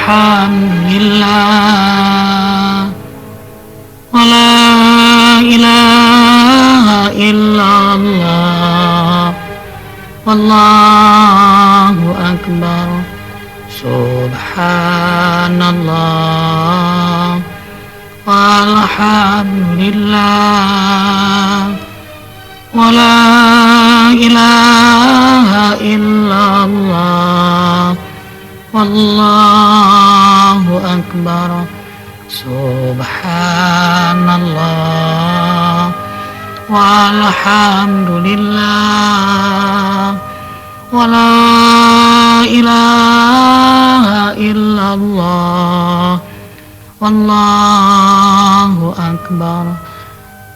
walhamdulillah, wala ilaha illallah, wallahu akbar, subhanallah, walhamdulillah, wala ilaha illallah, wallahu akbar, subhanallah, walhamdulillah, wala ilaha illallah, wallahu akbar.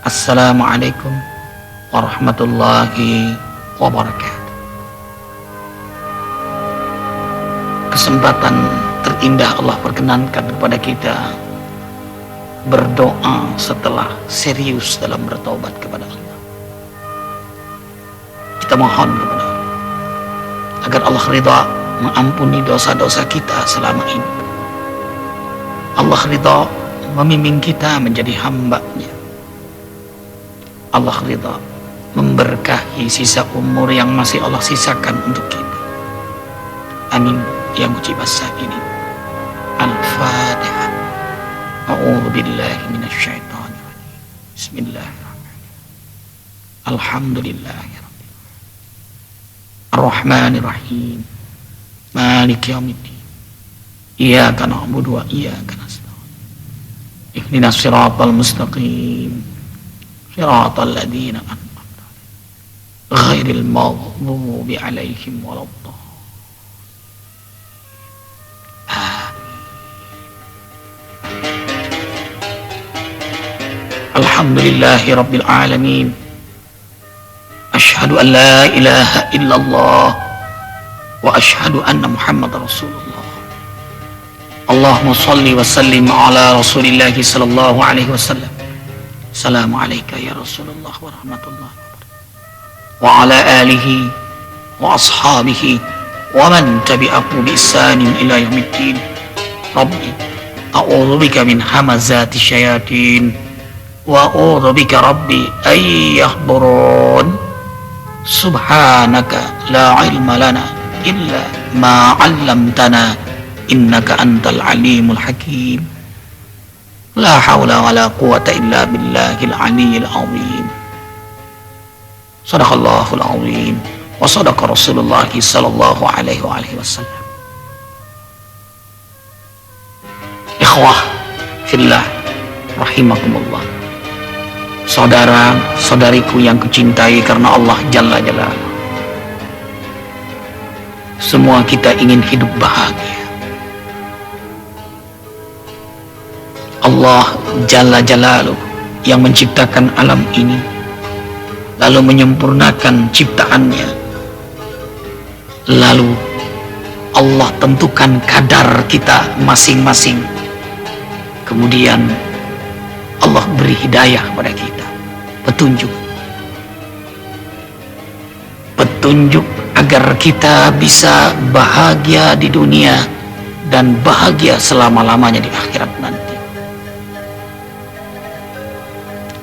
Assalamualaikum warahmatullahi wabarakatuh. Kesempatan terindah Allah perkenankan kepada kita berdoa setelah serius dalam bertobat kepada Allah. Kita mohon kepada Allah agar Allah ridha mengampuni dosa-dosa kita selama ini. Allah ridha membimbing kita menjadi hamba-Nya. Allah ridha memberkahi sisa umur yang masih Allah sisakan untuk kita. Amin ya mujibas sa'ilin. Al-Fatihah. A'udzu billahi minasyaitonir rajim. Bismillahirrahmanirrahim. Alhamdulillahirabbil alamin. Ar-Rahmanir Rahim. Maliki yaumiddin. Iyyaka na'budu wa iyyaka nasta'in. Ihdinas siratal mustaqim. Siratal ladzina an'amta 'alaihim ghairil maghdubi 'alaihim waladdallin. Alhamdulillahi rabbil alamin. Asyhadu an la ilaha illallah wa asyhadu anna Muhammadar Rasulullah. Allahumma salli wa sallim ala Rasulillah sallallahu alaihi wasallam. Assalamu alayka ya Rasulullah wa rahmatullahi wa barakatuh. Wa ala alihi wa ashabihi wa man tabi'ahu bi ihsanin ila yaumiddin. Rabbi a'udzu bika min hamazati syayatin wa a'udzu bika rabbi ay yahdurun. Subhanaka la ilma lana illa ma 'allamtana innaka antal alimul hakim. La haula wa la quwata illa billahil aliyyil azim. Sadaqallahul azim wa sadaqa Rasulullah sallallahu alaihi wasallam. Ikhwah fillah rahimakumullah. Saudara saudariku yang kucintai karena Allah Jalla Jalaluhu. Semua kita ingin hidup bahagia. Allah Jalla Jalaluhu yang menciptakan alam ini lalu menyempurnakan ciptaannya, lalu Allah tentukan kadar kita masing-masing, kemudian Allah beri hidayah kepada kita, petunjuk agar kita bisa bahagia di dunia dan bahagia selama-lamanya di akhirat nanti.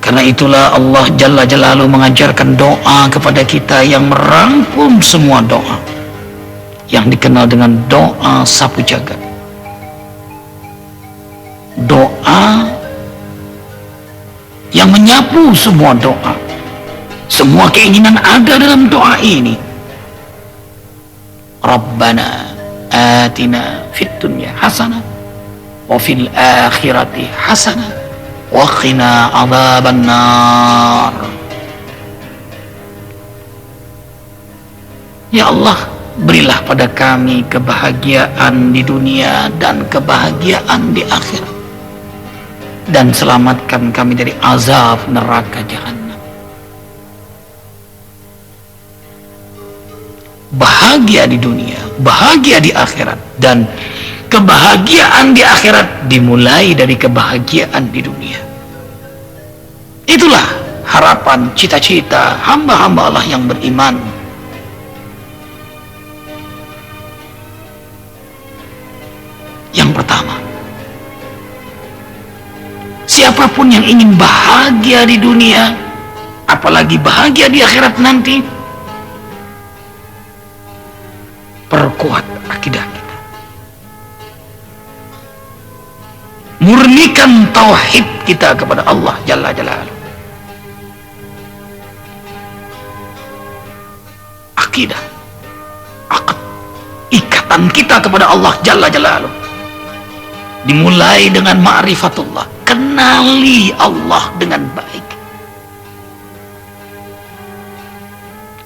Karena itulah Allah Jalla Jalaluhu mengajarkan doa kepada kita yang merangkum semua doa, yang dikenal dengan doa sapu jagat. Doa yang menyapu semua doa. Semua keinginan ada dalam doa ini. Rabbana atina fid dunya hasanah wa fil akhirati hasanah wa qina adzabannar. Ya Allah, berilah pada kami kebahagiaan di dunia dan kebahagiaan di akhirat, dan selamatkan kami dari azab neraka jahanam. Bahagia di dunia, bahagia di akhirat, dan kebahagiaan di akhirat dimulai dari kebahagiaan di dunia. Itulah harapan, cita-cita hamba-hamba Allah yang beriman. Yang pertama, siapapun yang ingin bahagia di dunia, apalagi bahagia di akhirat nanti, perkuat akidah kita, murnikan tauhid kita kepada Allah Jalla Jalaluhu. Akidah, akad, ikatan kita kepada Allah Jalla Jalaluhu dimulai dengan ma'rifatullah, kenali Allah dengan baik.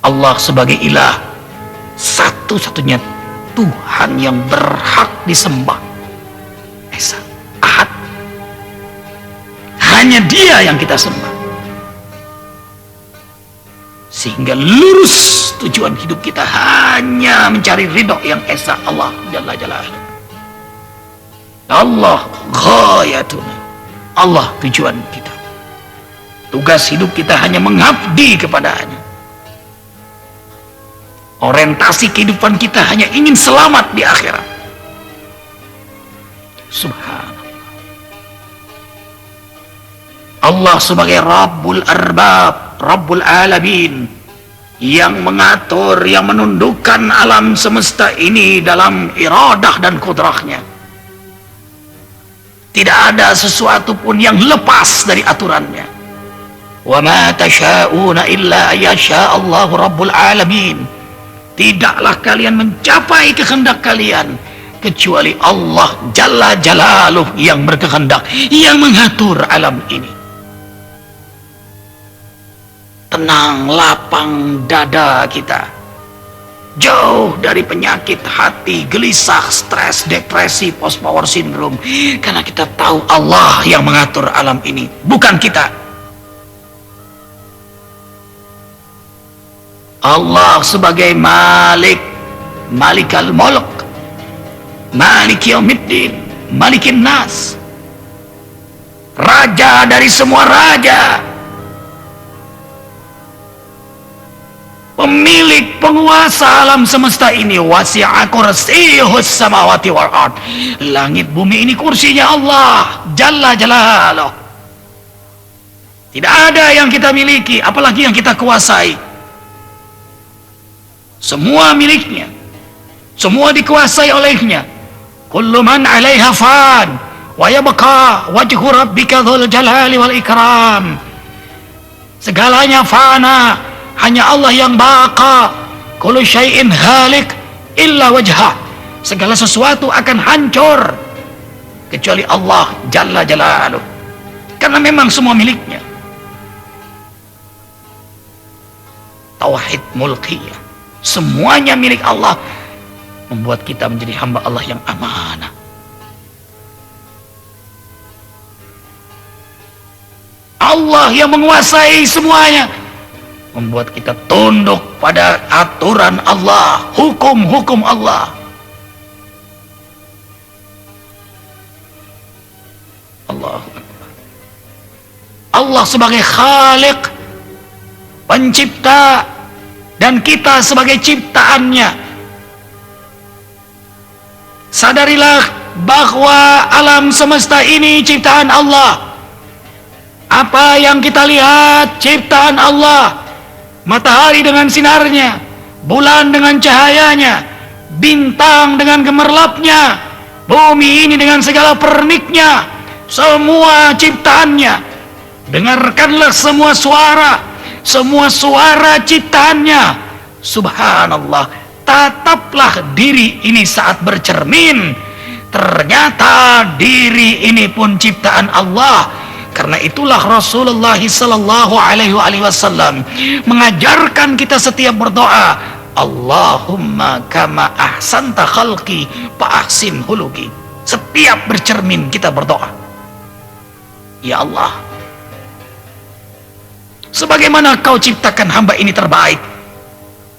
Allah sebagai ilah, satu-satunya Tuhan yang berhak disembah, Esa, Ahad. Hanya Dia yang kita sembah, sehingga lurus tujuan hidup kita hanya mencari ridho yang Esa, Allah Jalla Jalaluhu. Allah ghayatuna, Allah tujuan kita. Tugas hidup kita hanya mengabdi kepadanya. Orientasi kehidupan kita hanya ingin selamat di akhirat. Subhanallah. Allah sebagai Rabbul Arbab, Rabbul Alamin, yang mengatur, yang menundukkan alam semesta ini dalam iradah dan kudrahnya. Tidak ada sesuatu pun yang lepas dari aturannya. Wa ma tasha'una illa yasha Allahu Rabbul Alamin. Tidaklah kalian mencapai kehendak kalian kecuali Allah Jalla Jalaluhu yang berkehendak, yang mengatur alam ini. Tenang, lapang dada kita, jauh dari penyakit hati, gelisah, stres, depresi, post power syndrome, karena kita tahu Allah yang mengatur alam ini, bukan kita. Allah sebagai Malik, Malikal Mulk, Malik Yaumiddin, Malikin Nas, Raja dari semua raja, pemilik, penguasa alam semesta ini. Wasi'a kursiyyuhus samawati wal ard. Langit bumi ini kursinya Allah Jalla Jalaluhu. Tidak ada yang kita miliki, apalagi yang kita kuasai. Semua miliknya, semua dikuasai olehnya. Kullu man 'alaiha fan wa yabqa wajhu rabbika dzul jalali wal ikram. Segalanya fana, hanya Allah yang baqa. Kullu syai'in halik illa wajhah. Segala sesuatu akan hancur kecuali Allah Jalla Jalaluhu, karena memang semua miliknya. Tauhid mulkiyah, semuanya milik Allah, membuat kita menjadi hamba Allah yang amanah. Allah yang menguasai semuanya, membuat kita tunduk pada aturan Allah, hukum-hukum Allah. Allahu Akbar. Allah sebagai Khaliq, pencipta, dan kita sebagai ciptaannya. Sadarilah bahwa alam semesta ini ciptaan Allah. Apa yang kita lihat ciptaan Allah. Matahari dengan sinarnya, bulan dengan cahayanya, bintang dengan gemerlapnya, bumi ini dengan segala perniknya, semua ciptaannya. Dengarkanlah semua suara ciptaannya. Subhanallah, tataplah diri ini saat bercermin. Ternyata diri ini pun ciptaan Allah. Karena itulah Rasulullah sallallahu alaihi wasallam mengajarkan kita setiap berdoa, Allahumma kama ahsanta khalqi fa ahsin khuluqi. Setiap bercermin kita berdoa, ya Allah, sebagaimana kau ciptakan hamba ini terbaik,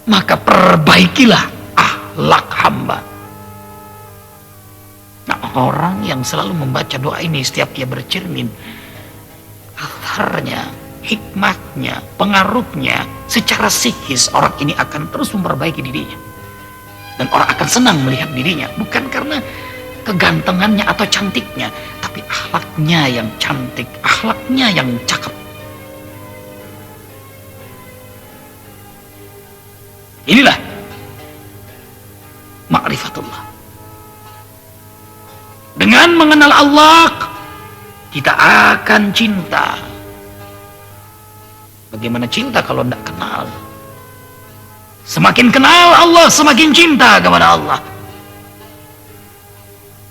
maka perbaikilah akhlak hamba. Nah, orang yang selalu membaca doa ini setiap dia bercermin, atharnya, hikmahnya, pengaruhnya secara psikis, orang ini akan terus memperbaiki dirinya. Dan orang akan senang melihat dirinya, bukan karena kegantengannya atau cantiknya, tapi tapi akhlaknya yang cantik, akhlaknya yang cakep. Inilah ma'rifatullah. Dengan mengenal Allah, kita akan cinta. Bagaimana cinta kalau tidak kenal? Semakin kenal Allah, semakin cinta kepada Allah.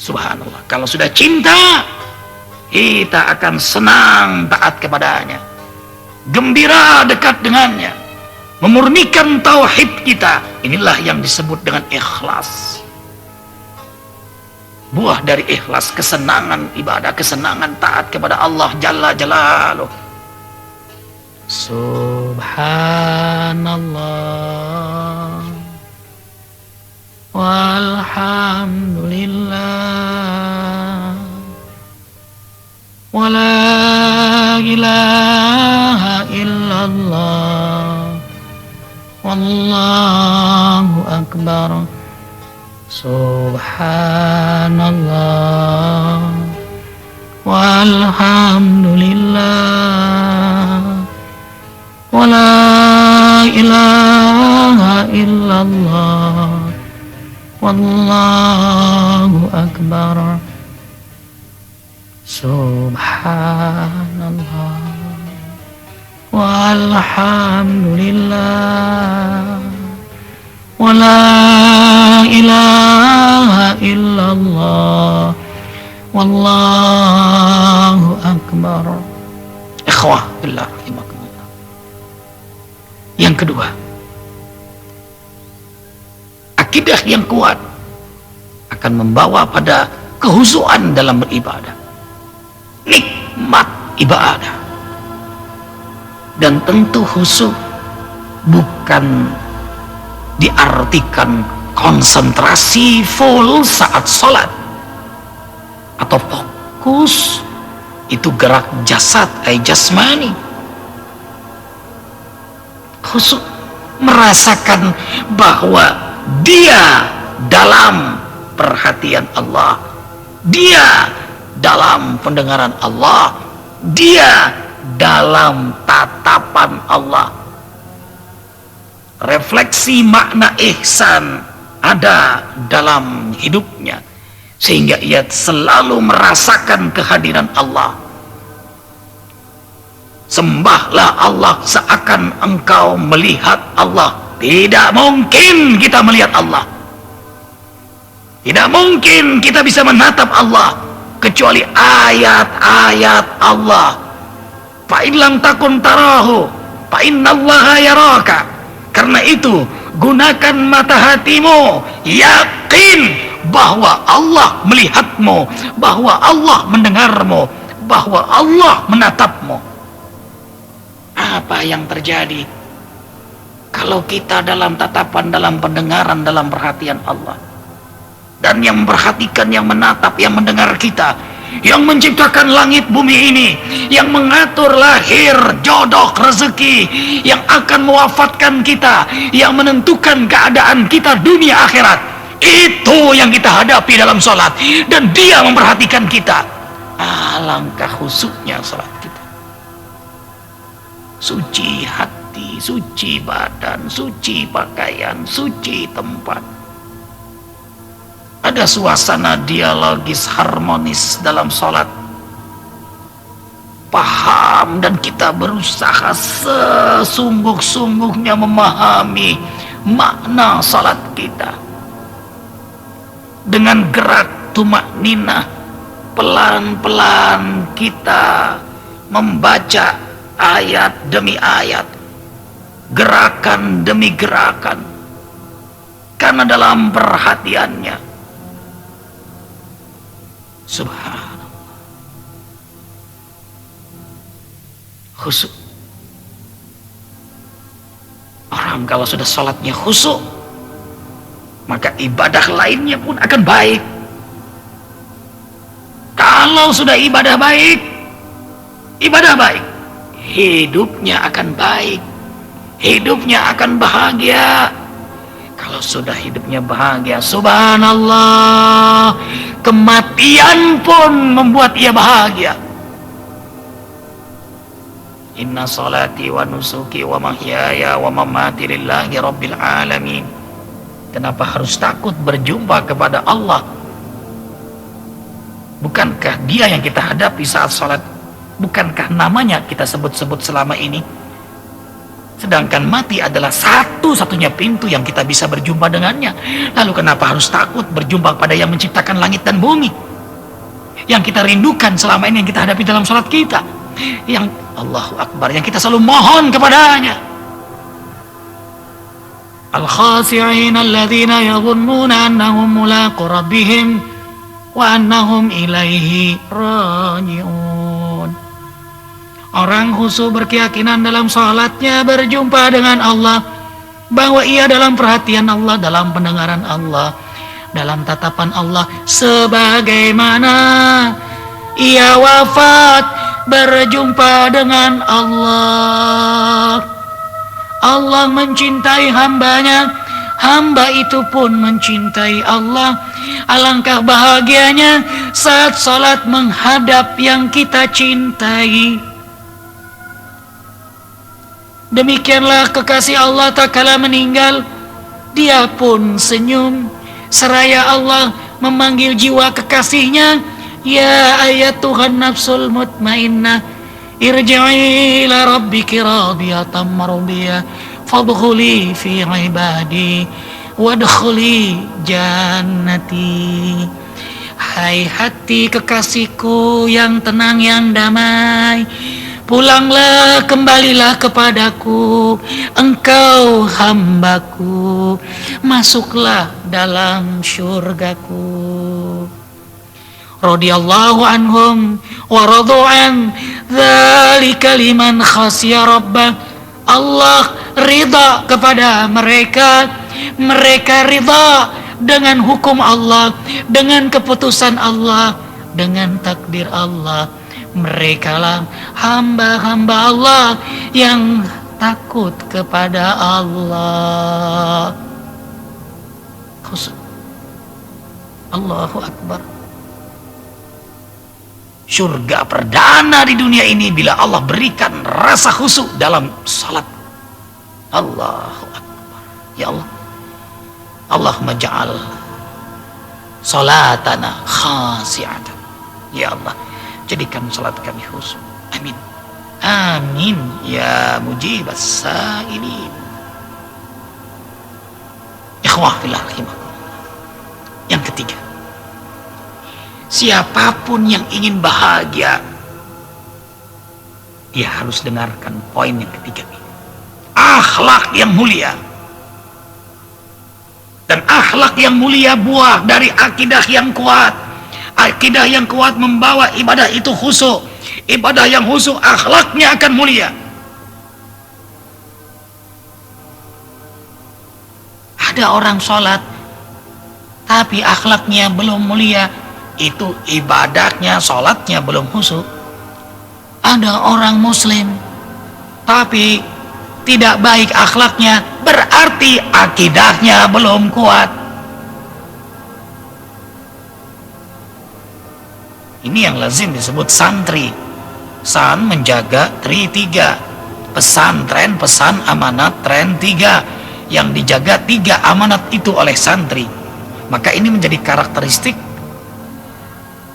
Subhanallah. Kalau sudah cinta, kita akan senang taat kepadanya, gembira dekat dengannya, memurnikan tauhid kita. Inilah yang disebut dengan ikhlas. Buah dari ikhlas, kesenangan ibadah, kesenangan taat kepada Allah Jalla Jalaluh. Subhanallah walhamdulillah wa la ilaha illallah wallahu akbar. Subhanallah walhamdulillah wa la ilaha illallah wallahu akbar. Subhanallah walhamdulillah wa la ilaha illallah wallahu akbar. Ikhwah billah rahimakumullah. Yang kedua, akidah yang kuat akan membawa pada kehusuan dalam beribadah, nikmat ibadah. Dan tentu khusyuk bukan diartikan konsentrasi full saat sholat atau fokus, itu gerak jasad, jasmani. Khusyuk merasakan bahwa dia dalam perhatian Allah, dia dalam pendengaran Allah, dia dalam tatapan Allah. Refleksi makna ihsan ada dalam hidupnya, sehingga ia selalu merasakan kehadiran Allah. Sembahlah Allah seakan engkau melihat Allah. Tidak mungkin kita melihat Allah. Tidak mungkin kita bisa menatap Allah kecuali ayat-ayat Allah. Fa in lam takun tarahu fa innallaha yaraka. Karena itu, gunakan mata hatimu, yakin bahwa Allah melihatmu, bahwa Allah mendengarmu, bahwa Allah menatapmu. Apa yang terjadi kalau kita dalam tatapan, dalam pendengaran, dalam perhatian Allah? Dan yang memperhatikan, yang menatap, yang mendengar kita, yang menciptakan langit bumi ini, yang mengatur lahir, jodoh, rezeki, yang akan mewafatkan kita, yang menentukan keadaan kita dunia akhirat, itu yang kita hadapi dalam sholat. Dan dia memperhatikan kita. Alangkah khusyuknya sholat kita. Suci hati, suci badan, suci pakaian, suci tempat. Ada suasana dialogis harmonis dalam sholat. Paham, dan kita berusaha sesungguh-sungguhnya memahami makna sholat kita. Dengan gerak tumakninah, pelan-pelan kita membaca ayat demi ayat, gerakan demi gerakan, karena dalam perhatiannya. Subhanallah. Khusyuk. Orang kalau sudah sholatnya khusyuk, maka ibadah lainnya pun akan baik. Kalau sudah ibadah baik, hidupnya akan baik, hidupnya akan bahagia. Kalau sudah hidupnya bahagia, subhanallah, kematian pun membuat ia bahagia. Inna salati wa nusuki wa mahyaya wa mamati lillahi rabbil alamin. Kenapa harus takut berjumpa kepada Allah? Bukankah dia yang kita hadapi saat salat? Bukankah namanya kita sebut-sebut selama ini? Sedangkan mati adalah satu-satunya pintu yang kita bisa berjumpa dengannya. Lalu kenapa harus takut berjumpa pada yang menciptakan langit dan bumi? Yang kita rindukan selama ini, yang kita hadapi dalam salat kita, yang Allahu Akbar, yang kita selalu mohon kepadanya. Al-khasi'in alladzina yadhunnuna annahum mulaqu rabbihim wa annahum ilaihi raji'un. Orang khusyuk berkeyakinan dalam salatnya berjumpa dengan Allah, bahwa ia dalam perhatian Allah, dalam pendengaran Allah, dalam tatapan Allah, sebagaimana ia wafat berjumpa dengan Allah. Allah mencintai hambanya, hamba itu pun mencintai Allah. Alangkah bahagianya saat salat menghadap yang kita cintai. Demikianlah kekasih Allah tak kala meninggal, dia pun senyum seraya Allah memanggil jiwa kekasihnya, ya ayatuhan nafsul mutmainnah, irji'i ila rabbiki radiyatan mardiyah, fadkhuli fi ibadi wadkhuli jannati. Hai hati kekasihku yang tenang, yang damai, pulanglah, kembalilah kepadaku, engkau hambaku, masuklah dalam syurgaku. Radhiyallahu anhum wa radu'an, dzalika liman khasya rabbah. Allah ridha kepada mereka, mereka ridha dengan hukum Allah, dengan keputusan Allah, dengan takdir Allah. Mereka lah hamba-hamba Allah yang takut kepada Allah. Allahu Akbar. Surga perdana di dunia ini bila Allah berikan rasa khusyuk dalam salat. Allahu Akbar. Ya Allah, Allahumma ja'al salatana khasi'atan. Ya Allah, jadikan salat kami khusyuk. Amin. Amin ya mujibas sa'ilin. Ikhwah fillah rahimakumullah. Yang ketiga, siapapun yang ingin bahagia, dia harus dengarkan poin yang ketiga ini. Akhlak yang mulia. Dan akhlak yang mulia buah dari akidah yang kuat. Akidah yang kuat membawa ibadah itu khusyuk. Ibadah yang khusyuk, akhlaknya akan mulia. Ada orang sholat tapi akhlaknya belum mulia, itu ibadahnya, sholatnya belum khusyuk. Ada orang muslim tapi tidak baik akhlaknya, berarti akidahnya belum kuat. Ini yang lazim disebut santri. San menjaga tri 3, pesantren, pesan amanat tren 3, yang dijaga 3 amanat itu oleh santri. Maka ini menjadi karakteristik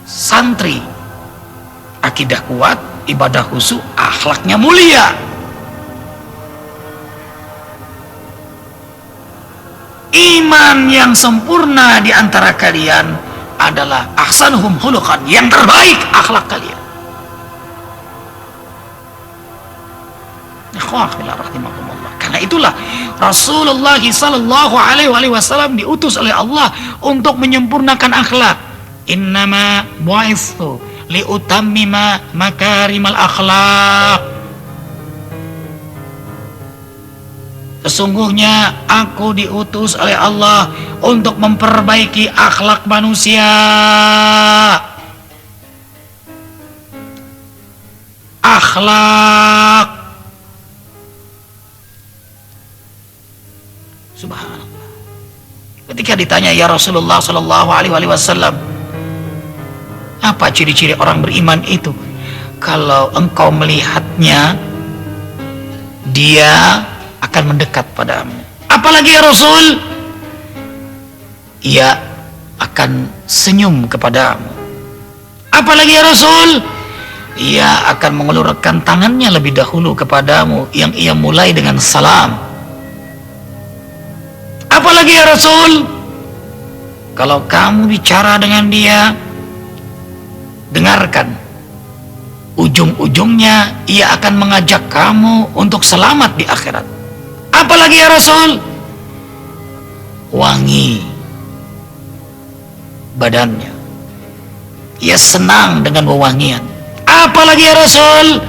santri. Akidah kuat, ibadah khusyuk, akhlaknya mulia. Iman yang sempurna di antara kalian adalah ahsanuhum khuluqan, yang terbaik akhlak kalian. Karena itulah Rasulullah sallallahu alaihi wasallam diutus oleh Allah untuk menyempurnakan akhlak. Innama bu'itsu liutammima makarimal akhlak. Sesungguhnya aku diutus oleh Allah untuk memperbaiki akhlak manusia. Akhlak. Subhanallah. Ketika ditanya, ya Rasulullah Shallallahu Alaihi Wasallam, apa ciri-ciri orang beriman itu? Kalau engkau melihatnya, dia akan mendekat padamu. Apalagi ya Rasul? Ia akan senyum kepadamu. Apalagi ya Rasul? Ia akan mengulurkan tangannya lebih dahulu kepadamu, yang ia mulai dengan salam. Apalagi ya Rasul? Kalau kamu bicara dengan dia, dengarkan. Ujung-ujungnya ia akan mengajak kamu untuk selamat di akhirat. Apalagi ya Rasul? Wangi badannya. Ia senang dengan wewangian. Apalagi ya Rasul?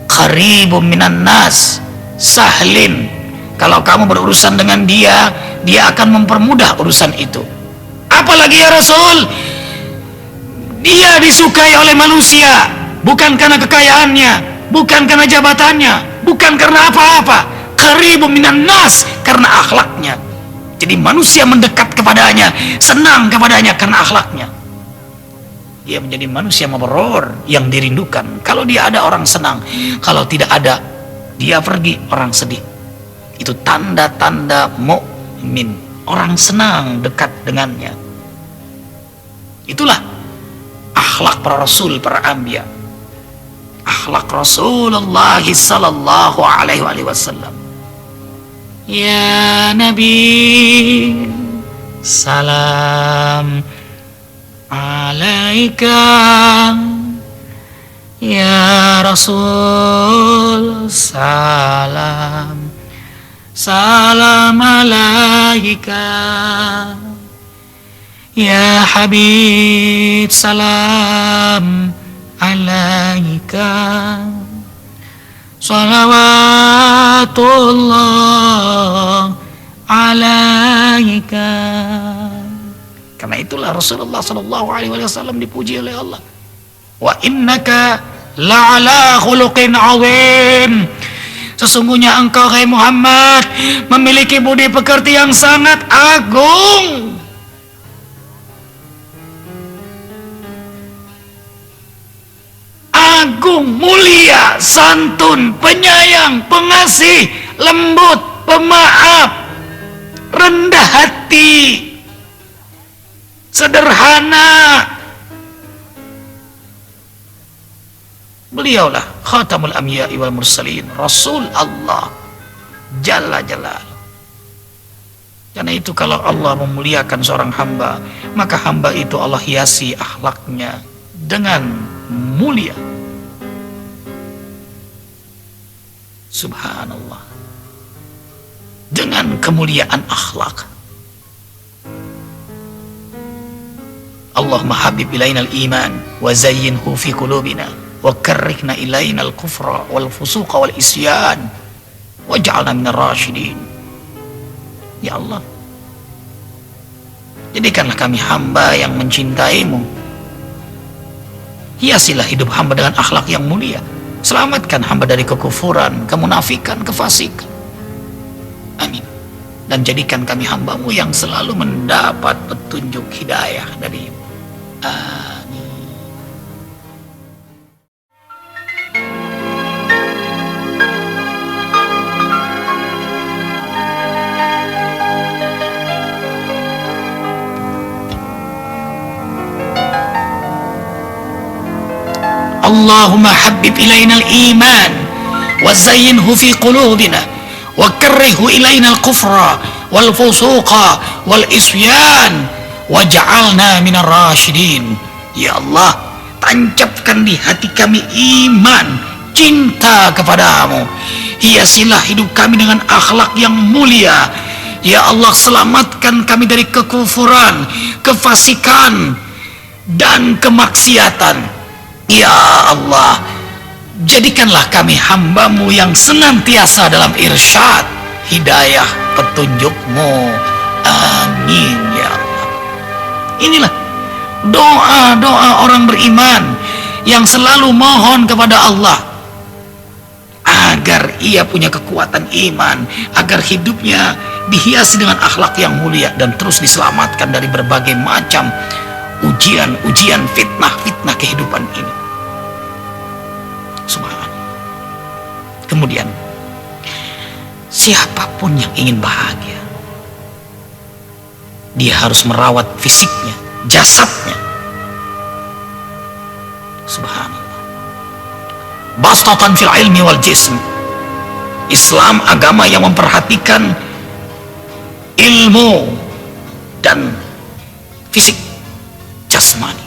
Qaribun minan nas, sahlin. Kalau kamu berurusan dengan dia, dia akan mempermudah urusan itu. Apalagi ya Rasul? Dia disukai oleh manusia, bukan karena kekayaannya, bukan karena jabatannya, bukan karena apa-apa. Qaribun minan nas, karena akhlaknya. Jadi manusia mendekat kepadanya, senang kepadanya karena akhlaknya. Dia menjadi manusia mabrur yang dirindukan. Kalau dia ada, orang senang. Kalau tidak ada, dia pergi, orang sedih. Itu tanda-tanda mukmin. Orang senang dekat dengannya. Itulah akhlak para rasul, para anbiya. Akhlak Rasulullah sallallahu alaihi wasallam. Ya Nabi, salam alaika. Ya Rasul, salam alaika. Ya Habib, salam alaika. Salawatullah alaika. Karena itulah Rasulullah sallallahu alaihi wasallam dipuji oleh Allah. Wa innaka la'ala khuluqin 'azim. Sesungguhnya engkau, hai Muhammad, memiliki budi pekerti yang sangat agung. Agung, mulia, santun, penyayang, pengasih, lembut, pemaaf, rendah hati, sederhana. Beliaulah khatamul anbiya'i wal mursalin, Rasul Allah Jalla Jalal. Karena itu kalau Allah memuliakan seorang hamba, maka hamba itu Allah hiasi akhlaknya dengan mulia. Subhanallah. Dengan kemuliaan akhlak. Allahumma habib ilainal iman wa zayyinhu fi qulubina wa karrihna ilainal kufra wal fusuqa wal isyan waj'alna minar rasyidin. Ya Allah, jadikanlah kami hamba yang mencintaimu. Hiasilah hidup hamba dengan akhlak yang mulia. Selamatkan hamba dari kekufuran, kemunafikan, kefasikan. Amin. Dan jadikan kami hambamu yang selalu mendapat petunjuk hidayah darimu. Amin. Allahumma habbib ilaina al-iman wa zayyinhu fi qulubina wa karrihhu ilaina al-kufra wal fusuqa wal isyan waj'alna minar rasyidin. Ya Allah, tancapkan di hati kami iman, cinta kepadamu. Hiasilah hidup kami dengan akhlak yang mulia. Ya Allah, selamatkan kami dari kekufuran, kefasikan dan kemaksiatan. Ya Allah, jadikanlah kami hambamu yang senantiasa dalam irsyad, hidayah, petunjukmu. Amin ya Allah. Inilah doa-doa orang beriman yang selalu mohon kepada Allah agar ia punya kekuatan iman, agar hidupnya dihiasi dengan akhlak yang mulia, dan terus diselamatkan dari berbagai macam ujian-ujian, fitnah-fitnah kehidupan ini. Subhanallah. Kemudian siapapun yang ingin bahagia, dia harus merawat fisiknya, jasadnya. Subhanallah. Bastatan fil ilmi wal jism. Islam agama yang memperhatikan ilmu dan fisik, jasmani,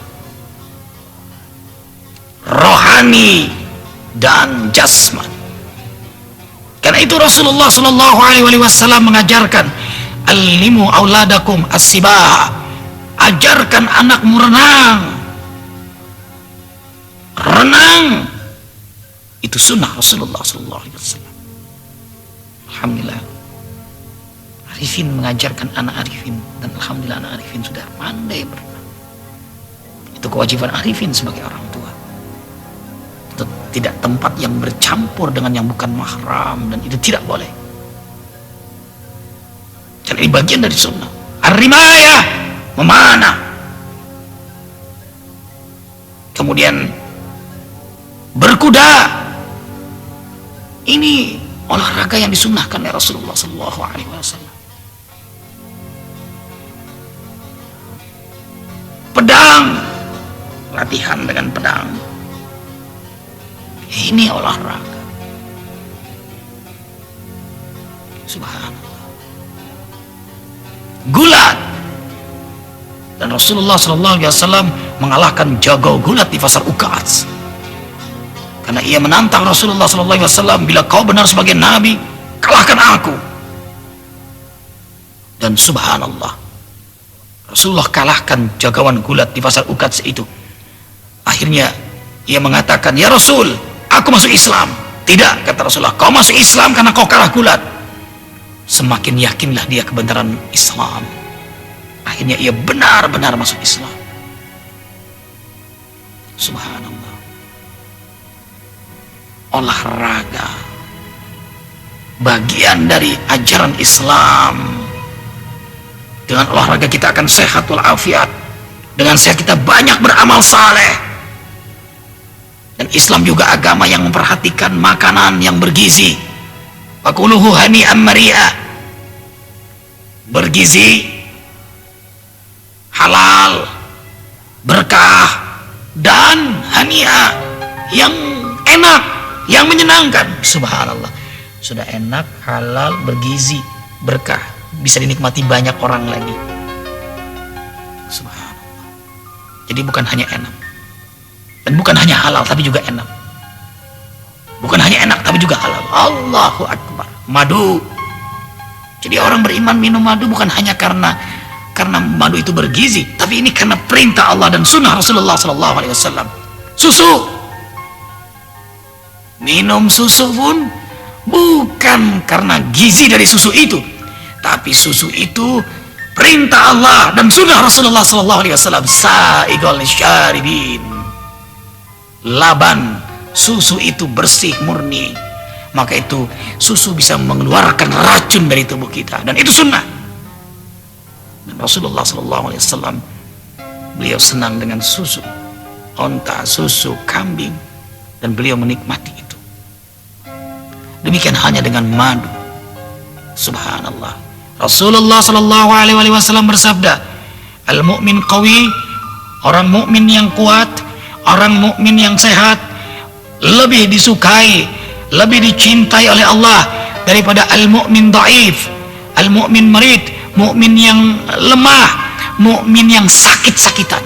rohani dan jasmani. Karena itu Rasulullah Shallallahu Alaihi Wasallam mengajarkan, alimu auladakum as-sibah, ajarkan anakmu renang. Renang itu sunnah Rasulullah Shallallahu Alaihi Wasallam. Alhamdulillah, Arifin mengajarkan anak Arifin, dan alhamdulillah anak Arifin sudah pandai berenang. Itu kewajiban Arifin sebagai orang tua. Itu tidak tempat yang bercampur dengan yang bukan mahram, dan itu tidak boleh. Dan ini bagian dari sunnah. Ar-rimayah, memanah. Kemudian berkuda. Ini olahraga yang disunnahkan oleh Rasulullah Sallallahu Alaihi Wasallam. Pedang, latihan dengan pedang. Ini olahraga. Subhanallah. Gulat. Dan Rasulullah Sallallahu Alaihi Wasallam mengalahkan jago gulat di pasar Ukaz. Karena ia menantang Rasulullah Sallallahu Alaihi Wasallam, bila kau benar sebagai Nabi, kalahkan aku. Dan subhanallah, Rasulullah kalahkan jagoan gulat di pasar Ukaz itu. Akhirnya ia mengatakan, ya Rasul, aku masuk Islam. Tidak, kata Rasulullah, kau masuk Islam karena kau kalah gulat. Semakin yakinlah dia kebenaran Islam. Akhirnya ia benar-benar masuk Islam. Subhanallah. Olahraga bagian dari ajaran Islam. Dengan olahraga kita akan sehat walafiat. Dengan sehat kita banyak beramal saleh. Dan Islam juga agama yang memperhatikan makanan yang bergizi. Fakuluhu hani'an mari'a, bergizi, halal, berkah, dan hani'a, yang enak, yang menyenangkan. Subhanallah, sudah enak, halal, bergizi, berkah, bisa dinikmati banyak orang lagi. Subhanallah. Jadi bukan hanya enak, dan bukan hanya halal, tapi juga enak. Bukan hanya enak, tapi juga halal. Allahu Akbar. Madu. Jadi orang beriman minum madu bukan hanya karena madu itu bergizi, tapi ini karena perintah Allah dan sunnah Rasulullah Sallallahu Alaihi Wasallam. Susu. Minum susu pun bukan karena gizi dari susu itu, tapi susu itu perintah Allah dan sunnah Rasulullah Sallallahu Alaihi Wasallam. Sa'iqal syaribin. Laban susu itu bersih, murni. Maka itu susu bisa mengeluarkan racun dari tubuh kita, dan itu sunnah. Dan Rasulullah Sallallahu Alaihi Wasallam, beliau senang dengan susu onta, susu kambing, dan beliau menikmati itu. Demikian hanya dengan madu. Subhanallah. Rasulullah Sallallahu Alaihi Wasallam bersabda, al-mu'min qawi, orang mukmin yang kuat, orang mukmin yang sehat, lebih disukai, lebih dicintai oleh Allah daripada al-mu'min dhaif, al-mu'min marid, mukmin yang lemah, mukmin yang sakit-sakitan.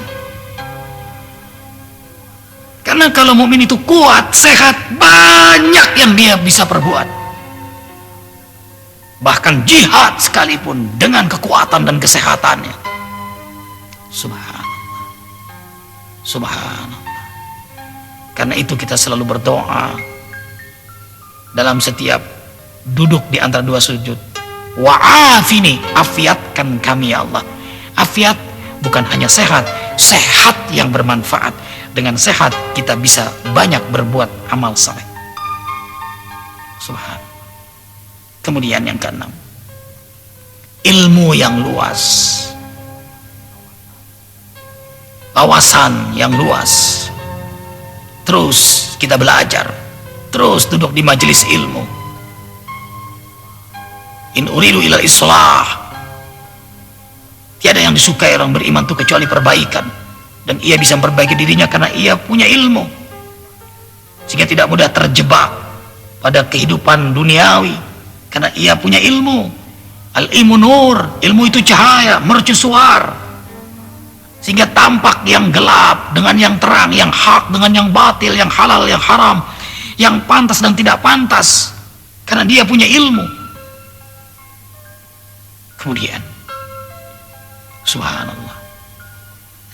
Karena kalau mukmin itu kuat, sehat, banyak yang dia bisa perbuat. Bahkan jihad sekalipun dengan kekuatan dan kesehatannya. Subhanallah. Subhanallah. Karena itu kita selalu berdoa dalam setiap duduk di antara dua sujud. Wa'afini, afiatkan kami ya Allah. Afiat bukan hanya sehat, sehat yang bermanfaat. Dengan sehat kita bisa banyak berbuat amal saleh. Subhan. Kemudian yang keenam, ilmu yang luas, wawasan yang luas. Terus kita belajar, terus duduk di majelis ilmu. In uridu ilal islah. Tiada yang disukai orang beriman itu kecuali perbaikan, dan ia bisa memperbaiki dirinya karena ia punya ilmu, sehingga tidak mudah terjebak pada kehidupan duniawi karena ia punya ilmu. Al ilmu nur, ilmu itu cahaya mercusuar, sehingga tampak yang gelap dengan yang terang, yang hak dengan yang batil, yang halal, yang haram, yang pantas dan tidak pantas, karena dia punya ilmu. Kemudian subhanallah,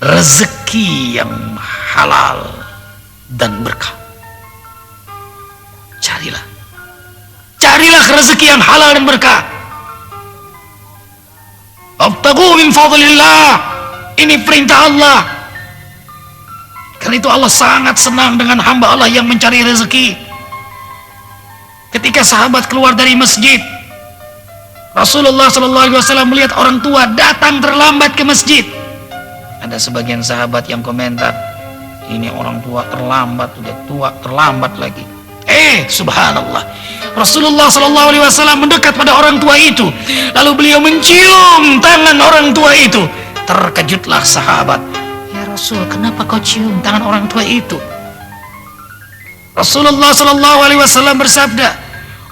rezeki yang halal dan berkah. Carilah rezeki yang halal dan berkah. Abtaghu min fadlillah. Ini perintah Allah. Karena itu Allah sangat senang dengan hamba Allah yang mencari rezeki. Ketika sahabat keluar dari masjid, Rasulullah SAW melihat orang tua datang terlambat ke masjid. Ada sebagian sahabat yang komentar, ini orang tua terlambat, udah tua terlambat lagi. Subhanallah, Rasulullah SAW mendekat pada orang tua itu, lalu beliau mencium tangan orang tua itu. Terkejutlah sahabat, ya Rasul, kenapa kau cium tangan orang tua itu? Rasulullah SAW bersabda,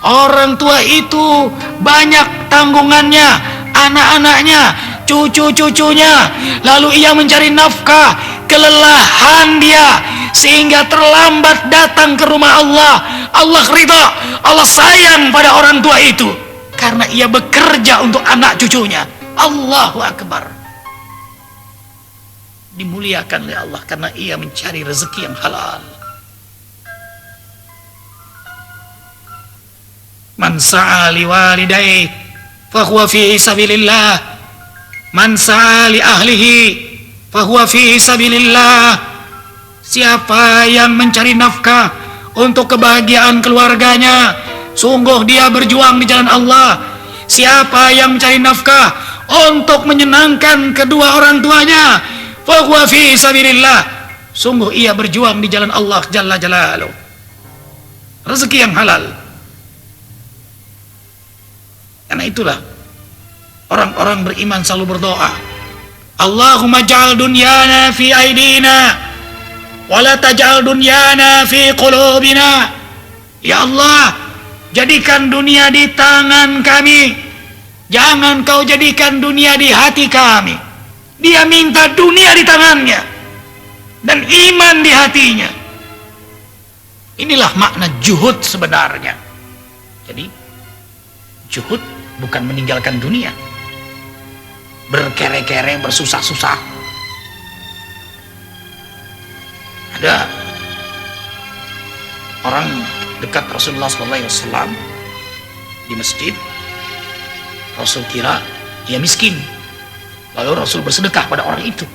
orang tua itu banyak tanggungannya, anak-anaknya, cucu-cucunya, lalu ia mencari nafkah, kelelahan dia sehingga terlambat datang ke rumah Allah. Allah ridha, Allah sayang pada orang tua itu karena ia bekerja untuk anak cucunya. Allahu Akbar. Dimuliakan oleh Allah karena ia mencari rezeki yang halal. Man sa'a li walidayhi fahuwa fi sabilillah, man sa'a li ahlihi fahuwa fi sabilillah. Siapa yang mencari nafkah untuk kebahagiaan keluarganya, sungguh dia berjuang di jalan Allah. Siapa yang mencari nafkah untuk menyenangkan kedua orang tuanya, fahuwa fi sabilillah, sungguh ia berjuang di jalan Allah Jalla Jalaluh. Rezeki yang halal. Karena itulah orang-orang beriman selalu berdoa, Allahumma ja'al dunyana fi aidina wala taj'al dunyana fi qulubina. Ya Allah, jadikan dunia di tangan kami, jangan kau jadikan dunia di hati kami. Dia minta dunia di tangannya dan iman di hatinya. Inilah makna juhud sebenarnya. Jadi juhud bukan meninggalkan dunia, berkere-kere, bersusah-susah. Ada orang dekat Rasulullah SAW di masjid. Rasul kira ia miskin, lalu Rasul bersedekah pada orang itu.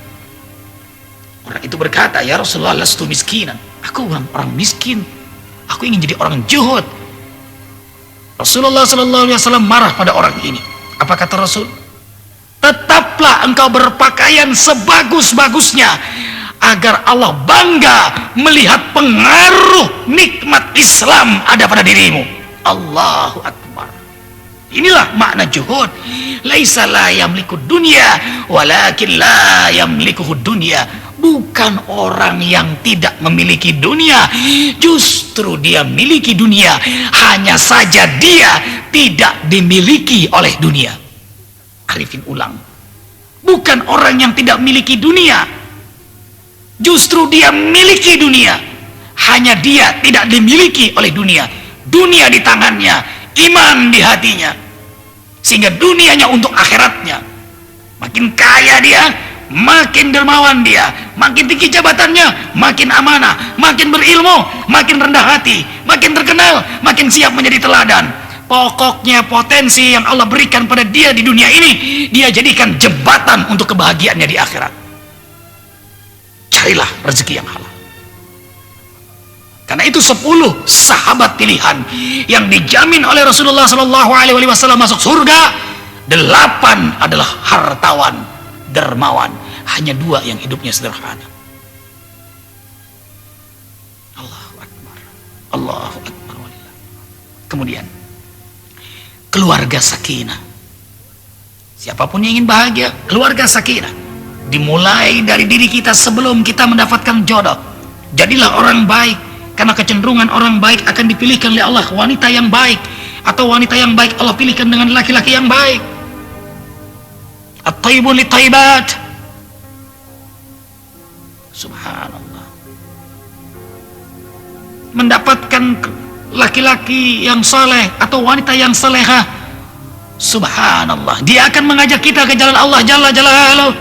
Orang itu berkata, ya Rasulullah, lastu miskinan, aku orang miskin, aku ingin jadi orang juhud. Rasulullah SAW marah pada orang ini. Apa kata Rasul? Tetaplah engkau berpakaian sebagus-bagusnya, agar Allah bangga melihat pengaruh nikmat Islam ada pada dirimu. Allahu Akbar. Inilah makna juhud. Laisa la yamliku dunya walakin la yamlikuhu dunya. Bukan orang yang tidak memiliki dunia, justru dia miliki dunia, hanya saja dia tidak dimiliki oleh dunia. Alifin ulang. Bukan orang yang tidak memiliki dunia, justru dia miliki dunia, hanya dia tidak dimiliki oleh dunia. Dunia di tangannya, iman di hatinya, sehingga dunianya untuk akhiratnya. Makin kaya dia, makin dermawan dia, makin tinggi jabatannya, makin amanah, makin berilmu, makin rendah hati, makin terkenal, makin siap menjadi teladan. Pokoknya potensi yang Allah berikan pada dia di dunia ini, dia jadikan jembatan untuk kebahagiaannya di akhirat. Carilah rezeki yang halal. Karena itu 10 sahabat pilihan yang dijamin oleh Rasulullah SAW masuk surga 8 adalah hartawan, dermawan. Hanya 2 yang hidupnya sederhana. Allahu Akbar. Allahu Akbar. Kemudian keluarga sakinah. Siapapun yang ingin bahagia, keluarga sakinah dimulai dari diri kita sebelum kita mendapatkan jodoh. Jadilah orang baik, karena kecenderungan orang baik akan dipilihkan oleh Allah wanita yang baik, atau wanita yang baik Allah pilihkan dengan laki-laki yang baik. At-thayyibun lit-thayyibat. Subhanallah. Mendapatkan laki-laki yang saleh atau wanita yang salehah, subhanallah, dia akan mengajak kita ke jalan Allah Jalla Jalaluhu.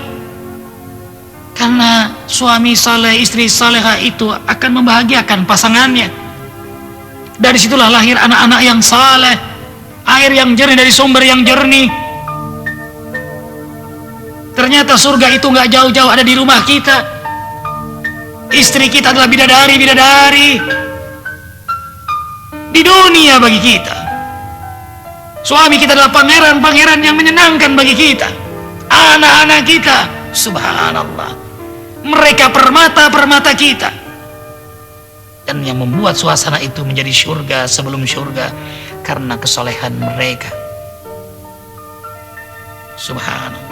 Karena suami saleh, istri salehah itu akan membahagiakan pasangannya. Dari situlah lahir anak-anak yang saleh, air yang jernih dari sumber yang jernih. Ternyata surga itu nggak jauh-jauh, ada di rumah kita. Istri kita adalah bidadari-bidadari di dunia bagi kita. Suami kita adalah pangeran-pangeran yang menyenangkan bagi kita. Anak-anak kita, subhanallah, mereka permata-permata kita. Dan yang membuat suasana itu menjadi surga sebelum surga karena kesolehan mereka. Subhanallah.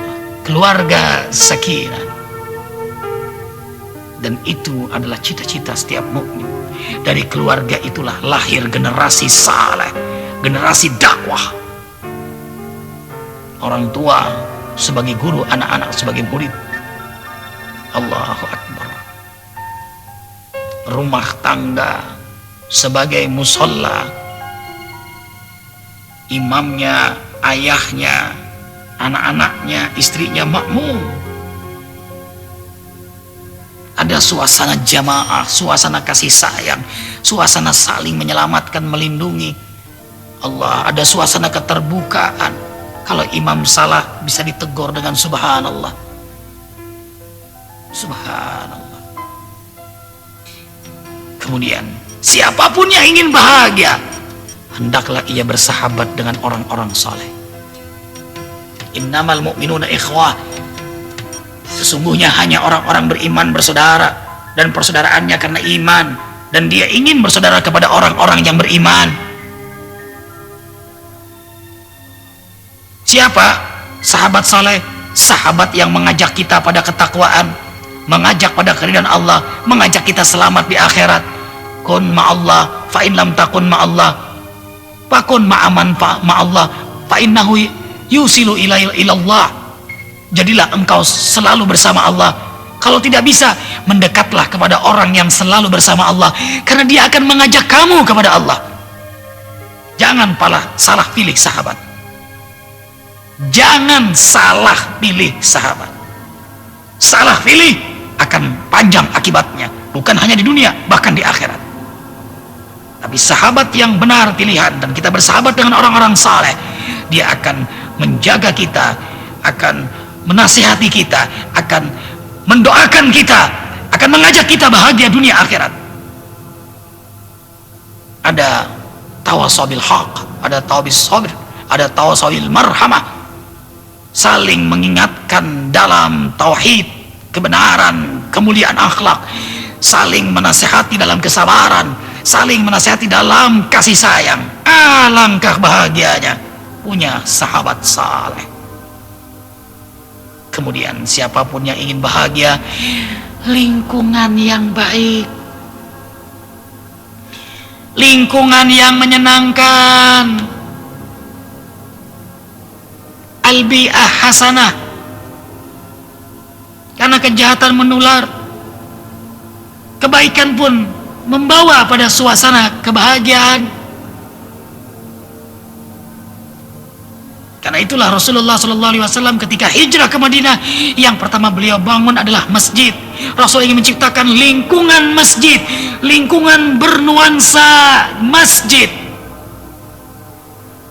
Keluarga sakinah. Dan itu adalah cita-cita setiap mukmin. Dari keluarga itulah lahir generasi saleh, generasi dakwah. Orang tua sebagai guru, anak-anak sebagai murid. Allahu Akbar. Rumah tangga sebagai musola, imamnya, ayahnya, anak-anaknya, istrinya makmum. Ada suasana jamaah, suasana kasih sayang, suasana saling menyelamatkan, melindungi. Allah, ada suasana keterbukaan. Kalau imam salah bisa ditegur dengan subhanallah. Subhanallah. Kemudian siapapun yang ingin bahagia, hendaklah ia bersahabat dengan orang-orang saleh. Innamal mu'minuna ikhwah. Sesungguhnya hanya orang-orang beriman bersaudara, dan persaudaraannya karena iman, dan dia ingin bersaudara kepada orang-orang yang beriman. Siapa? Sahabat saleh, sahabat yang mengajak kita pada ketakwaan, mengajak pada keridhaan Allah, mengajak kita selamat di akhirat. Kun ma'allah fa in lam takun ma'allah fakun ma'aman ma'allah fa innahu yusilu ilallah. Jadilah engkau selalu bersama Allah. Kalau tidak bisa, mendekatlah kepada orang yang selalu bersama Allah, karena dia akan mengajak kamu kepada Allah. Jangan salah pilih sahabat. Jangan salah pilih sahabat. Salah pilih akan panjang akibatnya, bukan hanya di dunia, bahkan di akhirat. Tapi sahabat yang benar pilihan, dan kita bersahabat dengan orang-orang saleh, dia akan menjaga kita, akan menasihati kita, akan mendoakan kita, akan mengajak kita bahagia dunia akhirat. Ada tawasabil haq, ada tawabis sabr, ada tawasabil marhamah. Saling mengingatkan dalam tauhid, kebenaran, kemuliaan akhlak, saling menasihati dalam kesabaran, saling menasihati dalam kasih sayang. Alangkah bahagianya punya sahabat saleh. Kemudian siapapun yang ingin bahagia, lingkungan yang baik, lingkungan yang menyenangkan, albi'ah hasanah. Karena kejahatan menular, kebaikan pun membawa pada suasana kebahagiaan. Karena itulah Rasulullah SAW ketika hijrah ke Madinah, yang pertama beliau bangun adalah masjid. Rasul ingin menciptakan lingkungan masjid, lingkungan bernuansa masjid,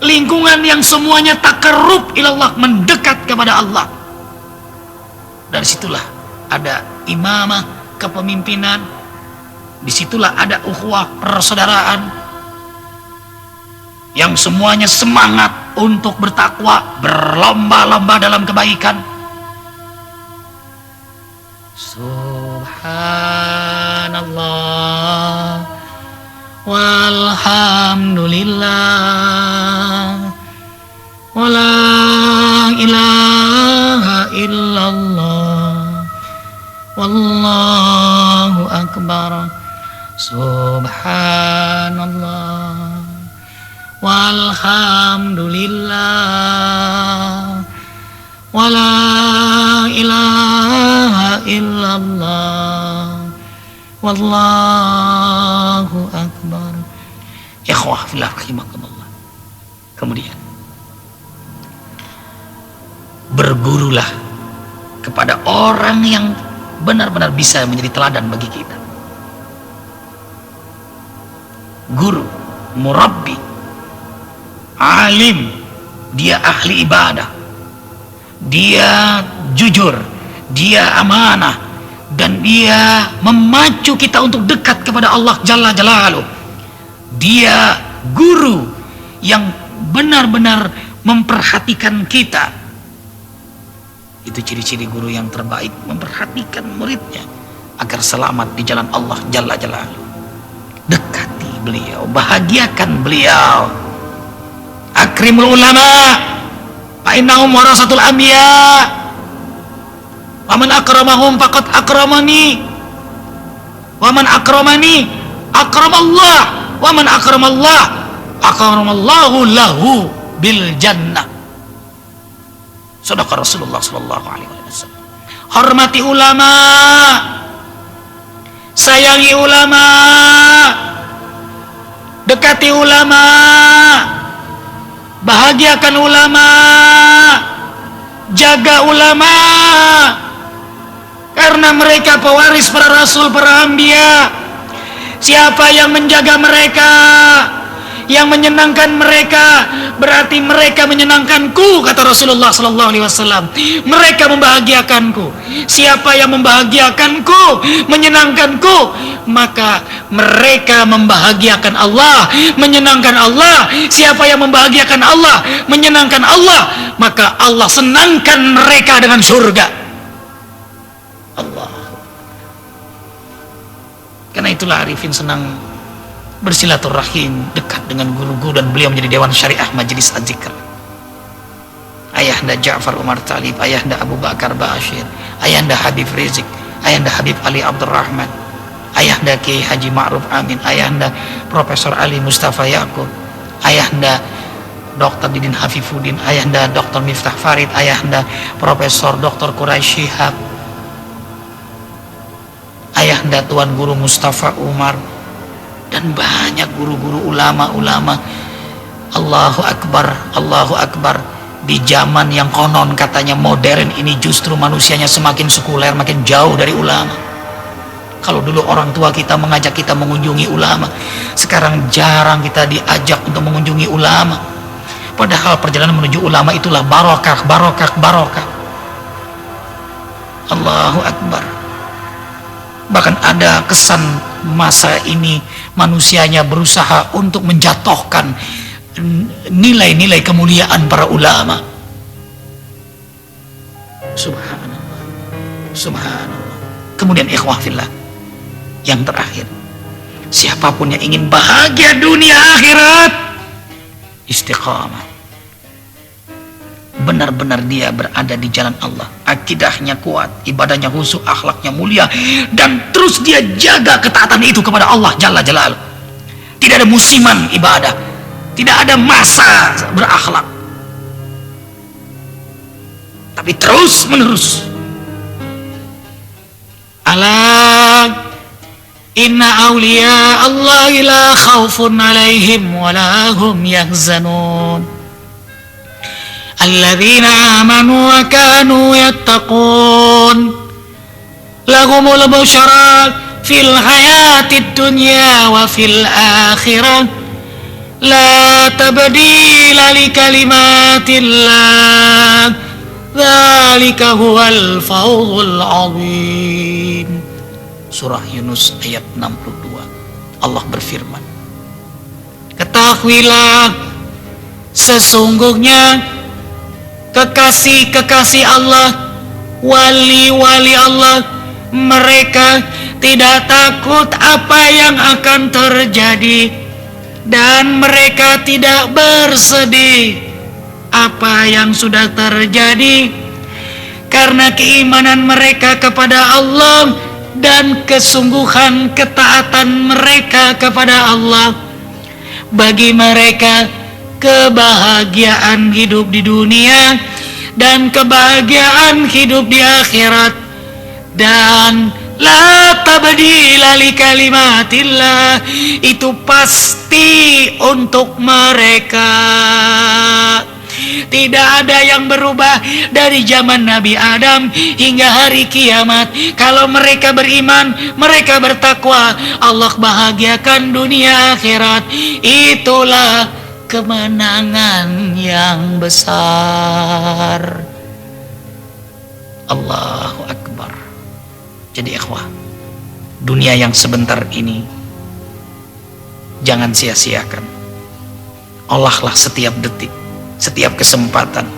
lingkungan yang semuanya takarrub ilallah, mendekat kepada Allah. Dari situlah ada imamah, kepemimpinan. Disitulah ada ukhuwah, persaudaraan, yang semuanya semangat untuk bertakwa, berlomba-lomba dalam kebaikan. Subhanallah walhamdulillah wala ilaha illallah wallahu akbar. Subhanallah walhamdulillah wala ilaha illallah wallahu akbar. Ikhwah fillah rahimakumullah. Kemudian bergurulah kepada orang yang benar-benar bisa menjadi teladan bagi kita. Guru, murabbi, alim, dia ahli ibadah, dia jujur, dia amanah, dan dia memacu kita untuk dekat kepada Allah Jalla Jalaluh. Dia guru yang benar-benar memperhatikan kita. Itu ciri-ciri guru yang terbaik, memperhatikan muridnya agar selamat di jalan Allah Jalla Jalaluh. Dekati beliau, bahagiakan beliau. Akrimul ulama fa innahum warasatul anbiya wa man akramahum faqad akramani wa man akramani akramallah wa man akramallah akramallahu lahu bil jannah. Sadaqah Rasulullah sallallahu alaihi wasallam. Hormati ulama, sayangi ulama, dekati ulama, bahagiakan ulama, jaga ulama, karena mereka pewaris para rasul, para anbiya. Siapa yang menjaga mereka, yang menyenangkan mereka, berarti mereka menyenangkanku, kata Rasulullah sallallahu alaihi wasallam. Mereka membahagiakanku. Siapa yang membahagiakanku, menyenangkanku, maka mereka membahagiakan Allah, menyenangkan Allah. Siapa yang membahagiakan Allah, menyenangkan Allah, maka Allah senangkan mereka dengan surga. Allah. Karena itulah arifin senang bersilaturahim, dekat dengan guru-guru, dan beliau menjadi Dewan Syariah Majelis Az-Zikr. Ayahanda Ja'far Umar Talib, ayahanda Abu Bakar Bashir, ayahanda Habib Rizik, ayahanda Habib Ali Abdurrahman, ayahanda Kiai Haji Ma'ruf Amin, ayahanda Profesor Ali Mustafa Yaakob, ayahanda Dr. Didin Hafifuddin, ayahanda Dr. Miftah Farid, ayahanda Profesor Dr. Quraisy Shihab, ayahanda Tuan Guru Mustafa Umar, dan banyak guru-guru ulama-ulama. Allahu Akbar, Allahu Akbar. Di zaman yang konon katanya modern ini, justru manusianya semakin sekuler, makin jauh dari ulama. Kalau dulu orang tua kita mengajak kita mengunjungi ulama, sekarang jarang kita diajak untuk mengunjungi ulama. Padahal perjalanan menuju ulama itulah barokah, barokah, barokah. Allahu Akbar. Bahkan ada kesan masa ini manusianya berusaha untuk menjatuhkan nilai-nilai kemuliaan para ulama. Subhanallah, subhanallah. Kemudian ikhwah fillah, yang terakhir, siapapun yang ingin bahagia dunia akhirat, istiqamah, benar-benar dia berada di jalan Allah, akidahnya kuat, ibadahnya khusyuk, akhlaknya mulia, dan terus dia jaga ketaatan itu kepada Allah Jalla Jalaluh. Tidak ada musiman ibadah, tidak ada masa berakhlak, tapi terus menerus. Ala inna awliya Allah la khawfun alaihim wa la hum yahzanun alladzina amanu wa kanu yattaqun lahumul busyara fil hayatid dunya wa fil akhirah la tabdila li kalimatillah dzalika huwal fawzul azim. Surah Yunus ayat 62. Allah berfirman, ketahuilah Sesungguhnya kekasih-kekasih Allah, wali-wali Allah, mereka tidak takut apa yang akan terjadi, dan mereka tidak bersedih apa yang sudah terjadi, karena keimanan mereka kepada Allah dan kesungguhan ketaatan mereka kepada Allah. Bagi mereka kebahagiaan hidup di dunia dan kebahagiaan hidup di akhirat. Dan la tabdila li kalimatillah, itu pasti untuk mereka. Tidak ada yang berubah dari zaman Nabi Adam hingga hari kiamat. Kalau mereka beriman, mereka bertakwa, Allah bahagiakan dunia akhirat. Itulah kemenangan yang besar. Allahu Akbar. Jadi ikhwah, dunia yang sebentar ini jangan sia-siakan. Olahlah setiap detik, setiap kesempatan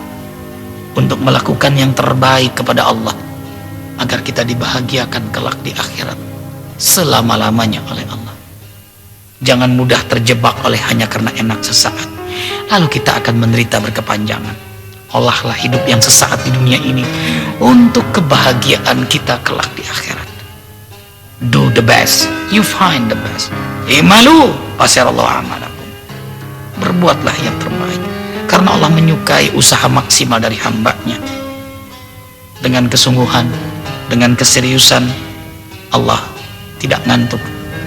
untuk melakukan yang terbaik kepada Allah, agar kita dibahagiakan kelak di akhirat selama-lamanya oleh Allah. Jangan mudah terjebak oleh hanya karena enak sesaat, lalu kita akan menderita berkepanjangan. Olahlah hidup yang sesaat di dunia ini untuk kebahagiaan kita kelak di akhirat. Do the best, you find the best. Imalu fasirallahu amalakum. Berbuatlah yang terbaik, karena Allah menyukai usaha maksimal dari hambanya. Dengan kesungguhan, dengan keseriusan, Allah tidak ngantuk,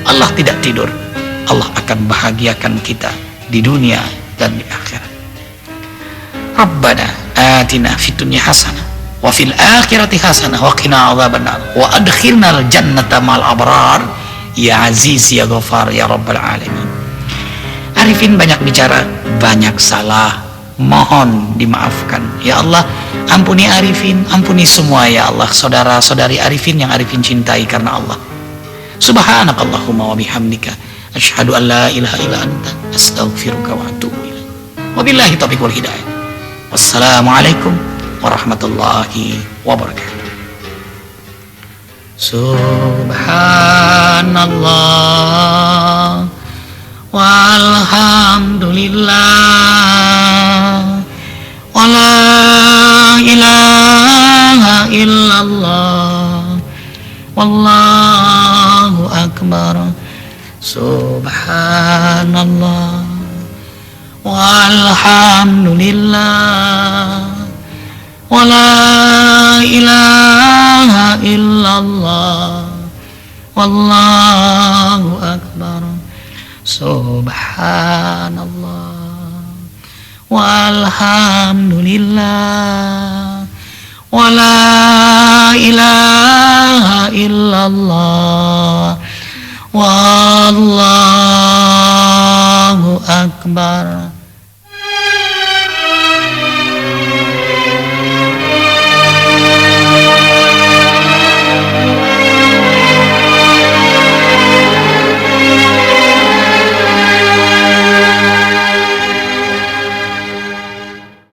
Allah tidak tidur. Allah akan bahagiakan kita di dunia dan di akhirat. Rabbana atina fid dunya hasanah wa fil akhirati hasanah wa qina adzabannar wa adkhilnal jannata ma'al abrar ya aziz ya ghafar ya rabbal alamin. Arifin banyak bicara, banyak salah, mohon dimaafkan ya Allah. Ampuni Arifin, ampuni semua ya Allah, saudara-saudari Arifin yang Arifin cintai karena Allah. Subhanakallahumma wa bihamdika asyhadu an la ilaha illa anta astaghfiruka wa atubu ilaik. Wabillahi taufiq wal hidayah. Wassalamualaikum warahmatullahi wabarakatuh. Subhanallah walhamdulillah wa la ilaha illallah wallahu akbar. Subhanallah walhamdulillah wa la ilaha illallah wallahu akbar. Subhanallah walhamdulillah wa la ilaha illallah wallahu akbar.